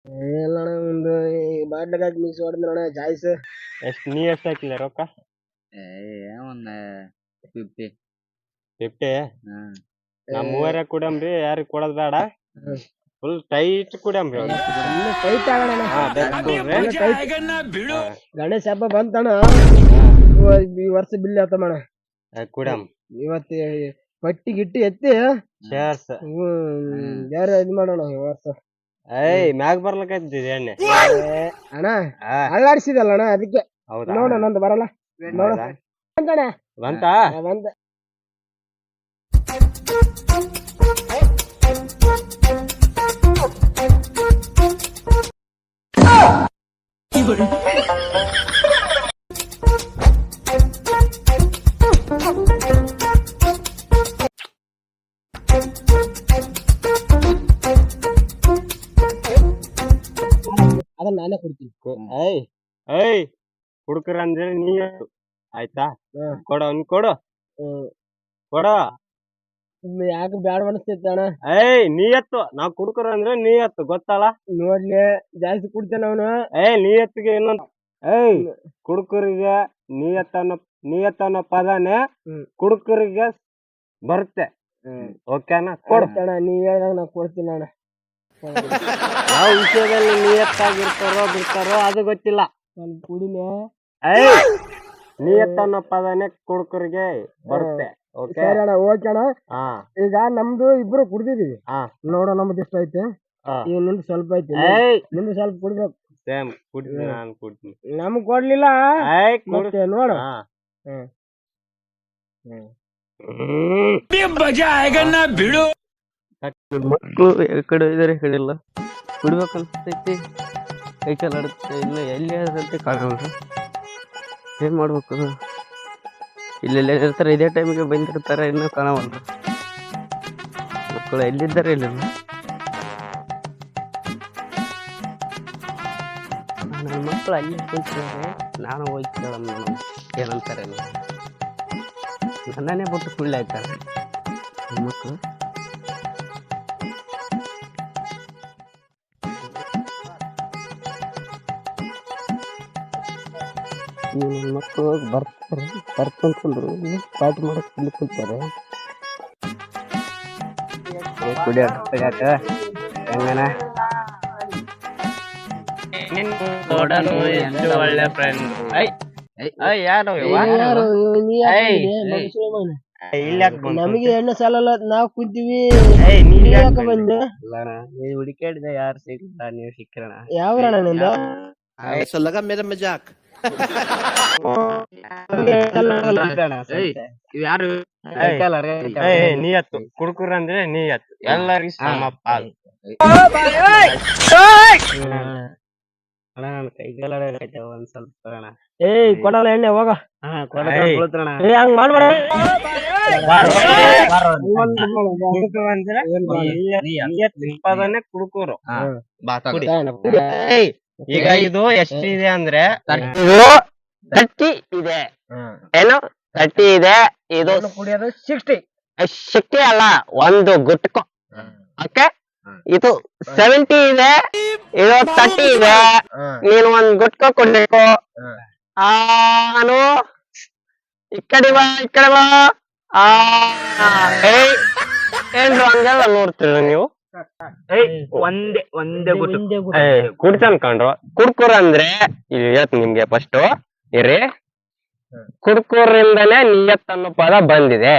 ಇಲ್ಲ ಅಣ್ಣ ಒಂದು ಬಾಟ್ಲಿಗೆ ಮಿಕ್ಸ್ ಹೊಡೆದ್ರಣ ಜಾಯ್ಸ್. ನೀ ಎಷ್ಟು ಹಾಕಿಲ್ಲ ರೊಕ್ಕ? ಒಂದ್ 50. 50. ನಾ ಮೂವರ ಕುಡಂಬ್ರಿ, ಯಾರಿಗ್ ಕೊಡೋದ್ ಬೇಡ. Full tight ಕುಡಂಬ್ರಿ. ಟೈಟ್ ಆಗೋಣ. ಗಣೇಶ ಹಬ್ಬ ಬಂತಣ್ಣ, ಈ ವರ್ಷ ಬಿಲ್ ಆತಮಣ ಕುಡಮ್. ಇವತ್ತು ಪಟ್ಟಿ ಗಿಟ್ಟಿ ಎತ್ತಿ ಬೇರೆ ಇದ್ ಮಾಡೋಣ ಈ ವರ್ಷ. ಮ್ಯಾಗ ಬರ್ಲಕ್ಕಿದ್ದೆ ಎಣ್ಣೆ ಅಣ್ಣ ಅಳ್ಳಾಡ್ಸಿದಲ್ಲ ಅಣ್ಣ, ಅದಕ್ಕೆ ನೋಡ ನಂದು ಬರಲ್ಲ ನೋಡ ಬಂತ. ಅದನ್ನ ನಾನೇ ಕೊಡ್ತೀನಿ. ಹುಡುಕರ ಅಂದ್ರೆ ನೀ ಆಯ್ತಾ? ಕೊಡು ಅವ್ನ್ ಕೊಡು ಯಾಕೆ ಬ್ಯಾಡ ಅನಿಸ್ತೈತಿ ಅಣ್ಣ? ನೀ ಎತ್ತು. ನಾವ್ ಕುಡ್ಕರ ಅಂದ್ರೆ ನೀ ಎತ್ತು, ಗೊತ್ತಲ್ಲ? ನೋಡ್ಲಿ ಜಾಸ್ತಿ ಕುಡ್ತೇನೆ ಅವನು. ನೀ ಎತ್ತಿಗೆ ಇನ್ನೊಂದು ಕುಡುಕರಿಗೆ ನೀಯತ್ತನ್ನೋ ಪದನೇ ಕುಡುಕರಿಗೆ ಬರುತ್ತೆ. ಓಕೆನಾ? ಕೊಡ್ತೇಣ, ನೀ ಹೇಳಿದಾಗ ನಾ ಕೊಡ್ತೀನಿ ಅಣ್ಣ. ಯಾವ ವಿಷಯದಲ್ಲಿ ನಿಯತ್ತಾಗಿರ್ತಾರೋ ಬಿಡ್ತಾರೋ ಅದು ಗೊತ್ತಿಲ್ಲ. ನಾನು ಕುಡಿಲೆ ನಿಯತ್ತನ್ನೋ ಪದನೇ ಕುಡುಕರಿಗೆ ಬರುತ್ತೆ. ಸರಿ ಅಣ್ಣ, ಓಕೆ ಅಣ್ಣ. ಈಗ ನಮ್ದು ಇಬ್ರು ಕುಡ್ದಿದೀವಿ ನೋಡ, ನಮ್ದು ಇಷ್ಟ ಐತೆ. ಈಗ ನಿಮ್ದು ಸ್ವಲ್ಪ ಐತಿ, ನಿಮ್ದು ಸ್ವಲ್ಪ ಕುಡ್ಬೇಕು. ನಮ್ಗ್ ಕೊಡ್ಲಿಲ್ಲ ನೋಡ. ಬಿಡು ಮಕ್ಕಳು ಕಡೆ ಇದಾರೆ, ಕಡೆ ಇಲ್ಲ ಕುಡ್ಬೇಕನ್ಸ್ತೈತಿ. ಕೈ ಕಾಲ ಆಡುತ್ತೆ, ಇಲ್ಲ ಎಲ್ಲಿ ಆದಂತೆ ಕಾಣಲ್ಲ. ಏನ್ ಮಾಡ್ಬೇಕು? ಇಲ್ಲೆಲ್ಲ ಇರ್ತಾರೆ, ಇದೇ ಟೈಮಿಗೆ ಬಂದಿರ್ತಾರೆ, ಇನ್ನೂ ಕಾಣವಲ್ಲ. ಮಕ್ಕಳು ಎಲ್ಲಿದ್ದಾರೆ? ಇಲ್ಲ ನನ್ನ ಮಕ್ಕಳು ಅಲ್ಲಿ ಕುಂತಿದ್ದಾರೆ, ನಾನು ಹೋಗಿ ಕೇಳೋಣ ಏನಂತಾರೆ. ನನ್ನನ್ನೇ ಬಿಟ್ಟು ಸುಳ್ಳು ಆಯ್ತಾರೆ ನನ್ನ ಮಕ್ಕಳು. ನನ್ನ ಮಕ್ಕಳು ಹೋಗಿ ಬರ್ತಂದ್ಕೊಂಡ್ರು, ಪಾರ್ಟಿ ಮಾಡಕ್ ಇಲ್ಲಿ ಕುಂತಾರೆ. ಕುಡಿಯಾಕ ಹೆಂಗನ ಒಳ್ಳೆ ಫ್ರೆಂಡ್. ನಮಗೆ ಎಣ್ಣೆ ಸಾಲಲ್ಲ, ನಾವ್ ಕುಂತೀವಿ. ಹುಡುಕಾಡಿದ ಯಾರು ಸಿಗ್ತ, ನೀವು ಸಿಕ್ಕಿರಣ. ಯಾವ್ರಣ ನಿಂದ? मेरा मजाक ಯಾರು ನೀಯತ್ತು ಕುಡುಕರ ಅಂದ್ರೆ ನೀಯತ್ತು, ಎಲ್ಲರಿಗೂ ಸಮಪ್ಪ. ಅಣ್ಣ ನನ್ನ ಕೈಗೆಲ್ಲ ಒಂದ್ ಸ್ವಲ್ಪ ಅಣ್ಣ. ಕೊಡಲ್ಲ ಎಣ್ಣೆ, ಹೋಗ. ಹಂಗ್ ಮಾಡ್ಬೇಡ. ಕುಡುಕರು ಈಗ ಇದು ಎಷ್ಟಿದೆ ಅಂದ್ರೆ 30 ಇದೆ. ಏನು 30 ಇದೆ? ಇದು ಕುಡಿಯೋದು 60. 60 ಅಲ್ಲ, ಒಂದು ಗುಟ್ಕೋ. ಓಕೆ, ಇದು 70 ಇದೆ, ಇದು 30 ಇದೆ. ನೀನು ಒಂದ್ ಗುಟ್ಕೋ ಕೊಡ್ಬೇಕು. ನಾನು ಈ ಕಡೆ ಬಾ. ಏನ್ರು ಹಂಗೆಲ್ಲ ನೋಡ್ತೀರ ನೀವು? ಒಂದೇ ಕುಡ್ತನ್ ಕಂಡ್ರು. ಕುಡ್ಕುರ ಅಂದ್ರೆ ಇಲ್ಲಿ ಹೇಳ್ತೀನಿ ನಿಮ್ಗೆ ಫಸ್ಟ್ ಇರಿ. ಕುಡ್ಕುರಿಂದನೇ ನಿಯತ್ ಅನ್ನೋ ಪದ ಬಂದಿದೆ.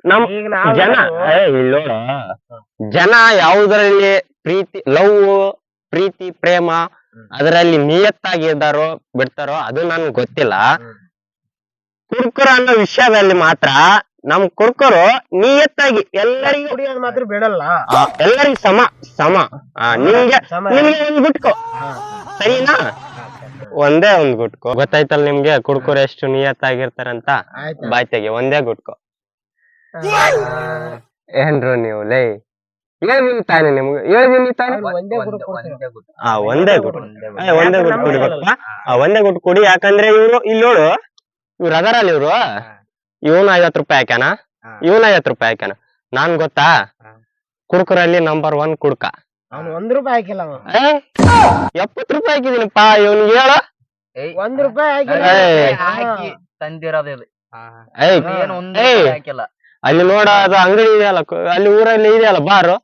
ನಮ್ ಜನ ಇಲ್ಲೋಡ, ಜನ ಯಾವುದರಲ್ಲಿ ಪ್ರೀತಿ ಪ್ರೇಮ ಅದರಲ್ಲಿ ನಿಯತ್ತಾಗಿದ್ದಾರೋ ಬಿಡ್ತಾರೋ ಅದು ನನ್ಗೆ ಗೊತ್ತಿಲ್ಲ. ಕುಡ್ಕುರ ಅನ್ನೋ ವಿಷಯದಲ್ಲಿ ಮಾತ್ರ ನಮ್ ಕುಡ್ಕರು ನಿಯತ್ತಾಗಿ ಎಲ್ಲರಿಗೂ ಕುಡಿಯೋದು ಮಾತ್ರ ಬಿಡಲ್ಲ, ಎಲ್ಲರಿಗೂ ಸಮ. ನಿಮ್ಗೆ ಒಂದ್ ಗುಟ್ಕೋ, ಸರಿನಾ? ಒಂದೇ ಒಂದ್ ಗುಟ್ಕೋ. ಗೊತ್ತಾಯ್ತಲ್ಲ ನಿಮ್ಗೆ ಕುಡ್ಕರು ಎಷ್ಟು ನಿಯತ್ತಾಗಿರ್ತಾರಂತ? ಬಾಯ್ತೆಗೆ ಒಂದೇ ಗುಟ್ಕೋ. ಏನ್ರು ನೀವು ಲೈ ಹೇಳ್ಬಿನಿ ತಾನೆ ನಿಮ್ಗೆ, ಹೇಳ್ಬಿನಿ ತಾನೆ. ಒಂದೇ ಗುಟ್ ಕುಡಿಬೇಕಪ್ಪ. ಒಂದೇ ಗುಟ್ ಕುಡಿ. ಯಾಕಂದ್ರೆ ಇವ್ರು ಇಲ್ಲಿ ನೋಡು, ಇವ್ರು ಅದಾರಲ್ಲ, ಇವನು 50 ರೂಪಾಯಿ ಹಾಕ್ಯಾನ, ಇವನು 50 ರೂಪಾಯಿ ಹಾಕ್ಯಾನ. ನಾನ್ ಗೊತ್ತಾ, ಕುಡ್ಕರಲ್ಲಿ ನಂಬರ್ 1 ಕುಡ್ಕ. ಅವ್ನು 1 ರೂಪಾಯಿ ಹಾಕಿಲ್ಲ ಅವ. 70 ರೂಪಾಯಿ ಹಾಕಿದೀನಪ್ಪ ಇವ್ನಿಗೆ ಹೇಳ. 1 ರೂಪಾಯಿ ಹಾಕಿಲ್ಲ. ಹಾಕಿ ತಂದಿರೋದು ಇದು. ಏಯ್ ಏನು 1 ರೂಪಾಯಿ ಹಾಕಿಲ್ಲ. ಅಲ್ಲಿ ನೋಡ ಅದು ಅಂಗಡಿ ಇದೆಯಲ್ಲ ಅಲ್ಲಿ ಊರಲ್ಲಿ ಇದೆಯಲ್ಲ ಬಾರು,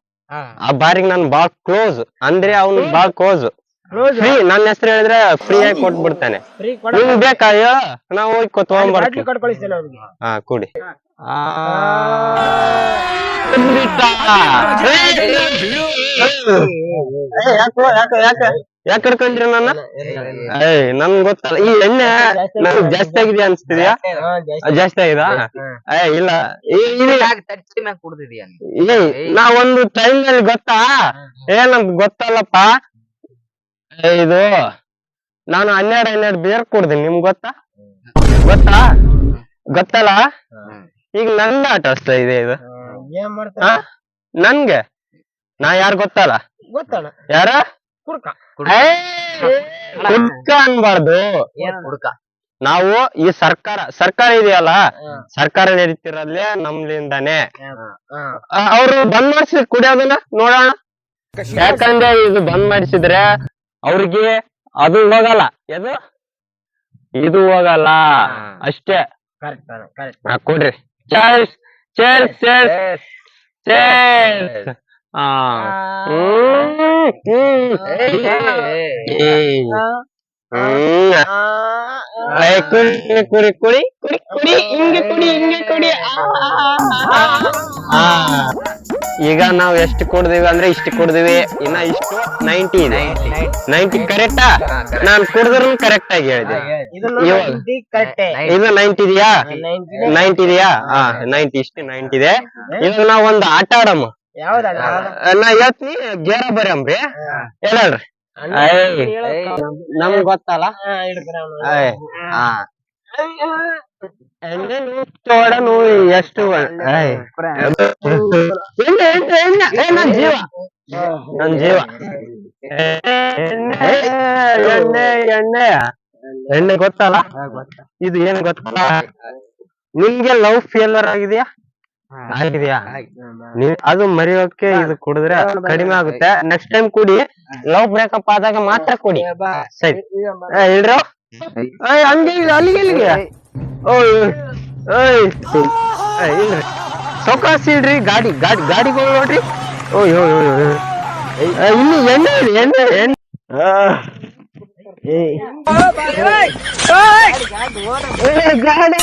ಆ ಬಾರಿಗೆ ನನ್ ಬಾಳ್ ಕ್ಲೋಸ್ ಅಂದ್ರೆ ಅವ್ನು ಬಾಳ್ ಕ್ಲೋಸ್. ಫ್ರೀ ನನ್ನ ಹೆಸರು ಹೇಳಿದ್ರೆ ಫ್ರೀ ಆಗಿ ಕೊಟ್ಬಿಡ್ತಾನೆ. ಫ್ರೀ ನಿಮ್ಗೆ ಬೇಕಾ ಹೇಳ, ನಾವು ಹೋಗಿ ತಗೊಂಡ್ಬರ್ತೀವಿ. ಕಳ್ಕೊಳಿಸ್ತೇನೆ ಅವ್ರಿಗೆ. ಹಾ ಕುಡಿ. ಯಾಕೆ ಕರ್ಕೊಂಡ್ರಿ ನನ್ನ? ನನ್ ಗೊತ್ತಲ್ಲ ಈ ಎಣ್ಣೆ ನನ್ಗೆ ಜಾಸ್ತಿ ಆಗಿದೆ ಅನ್ಸ್ತಿದ್ಯಾ? ಜಾಸ್ತಿ ಆಗಿದಾ? ಇಲ್ಲ ತಟ್ಟಿ ಮ್ಯಾಗ ಕುಡ್ದಿದ್ಯಾ? ನಾ ಒಂದು ಟೈಮ್ ನಲ್ಲಿ ಗೊತ್ತಾ ಏನಂತ ಗೊತ್ತಲ್ಲಪ್ಪ, ಇದು ನಾನು 12 ಬಿಯರ್ ಕುಡ್ದೀನಿ. ನಿಮ್ಗೆ ಗೊತ್ತಾ? ಗೊತ್ತಲ್ಲ? ಈಗ ನನ್ನ ಆಟ ಅಷ್ಟೇ ಇದೆ ಇದು. ಏನ್ ಮಾಡ್ತಾರ? ನನ್ಗೆ ನಾ ಯಾರು ಗೊತ್ತಲ್ಲ? ಗೊತ್ತಣ್ಣ. ಯಾರ? ಕುಡ್ಕ. ಕುಡ್ಕ ಅನ್ಬಾರ್ದು. ನಾವು ಈ ಸರ್ಕಾರ ಇದೆಯಲ್ಲ, ಸರ್ಕಾರ ನಡೀತಿರಲ್ಲೇ ನಮ್ಲಿಂದಾನೆ. ಅವ್ರು ಬಂದ್ ಮಾಡಿಸಿ ಕುಡಿಯೋದನ್ನ ನೋಡೋಣ. ಯಾಕಂದ್ರೆ ಇದು ಬಂದ್ ಮಾಡಿಸಿದ್ರೆ ಅವ್ರಿಗೆ ಅದು ಹೋಗಲ್ಲ, ಇದು ಹೋಗಲ್ಲ ಅಷ್ಟೇ. ಕೊಡ್ರಿ. Chairs chairs chairs chairs. ಕುಡಿ ಕುಡಿ ಕುಡಿ ಕುಡಿ ಕುಡಿ ಹಿಂಗೆ ಕುಡಿ ಹಿಂಗೆ ಕುಡಿ. ಈಗ ನಾವ್ ಎಷ್ಟು ಕುಡ್ದಿವಿ ಅಂದ್ರೆ ಇಷ್ಟು ಕುಡ್ದಿವಿ, ಇನ್ನ ಇಷ್ಟು 90 ಇದೆ. 90 ಕರೆಕ್ಟಾ? ನಾನ್ ಕುಡ್ದ್ರು ಕರೆಕ್ಟ್ ಆಗಿ ಹೇಳಿದೆ. ಇದು 90 ಇದೆಯಾ? 90 ಇದೆಯಾ? 90 ಇಷ್ಟು 90 ಇದೆ. ಇವಾಗ ನಾವ್ ಒಂದು ಆಟ ಆಡಮ್ಮ. ನಾ ಹೇಳ್ತೀನಿ, ಗೇರ ಬರಮ್ರಿ ಹೇಳ್ರಿ. ನಮ್ಗ್ ಗೊತ್ತಲ್ಲ, ನೋಡನು ಎಷ್ಟು ನನ್ ಜೀವ ಎಣ್ಣೆ ಗೊತ್ತಲ್ಲ, ಇದು ಏನ್ ಗೊತ್ತಲ್ಲ? ನಿಮ್ಗೆ ಲವ್ ಫೇಲ್ಯೂರ್ ಆಗಿದ್ಯಾ? ಅದು ಮರೆಯೋಕೆ ಇದು ಕುಡಿದ್ರೆ ಕಡಿಮೆ ಆಗುತ್ತೆ. ನೆಕ್ಸ್ಟ್ ಟೈಮ್ ಕುಡಿ, ಲವ್ ಬ್ರೇಕಪ್ ಆದಾಗ ಮಾತ್ರ ಕುಡಿ. ಸರಿ ಹೇಳ್ರಿ. ಹಂಗೆ ಅಲ್ಲಿಗೆ ಇಲ್ಲಿಗೆ ಇಲ್ರಿ ಸೌಕಾಸ್ ಇಲ್ರಿ. ಗಾಡಿಗಳು ನೋಡ್ರಿ. ಇಲ್ಲಿ ಎಣ್ಣೆ ಎಣ್ಣೆ ಎಣ್ಣೆ. ಗಾಡಿ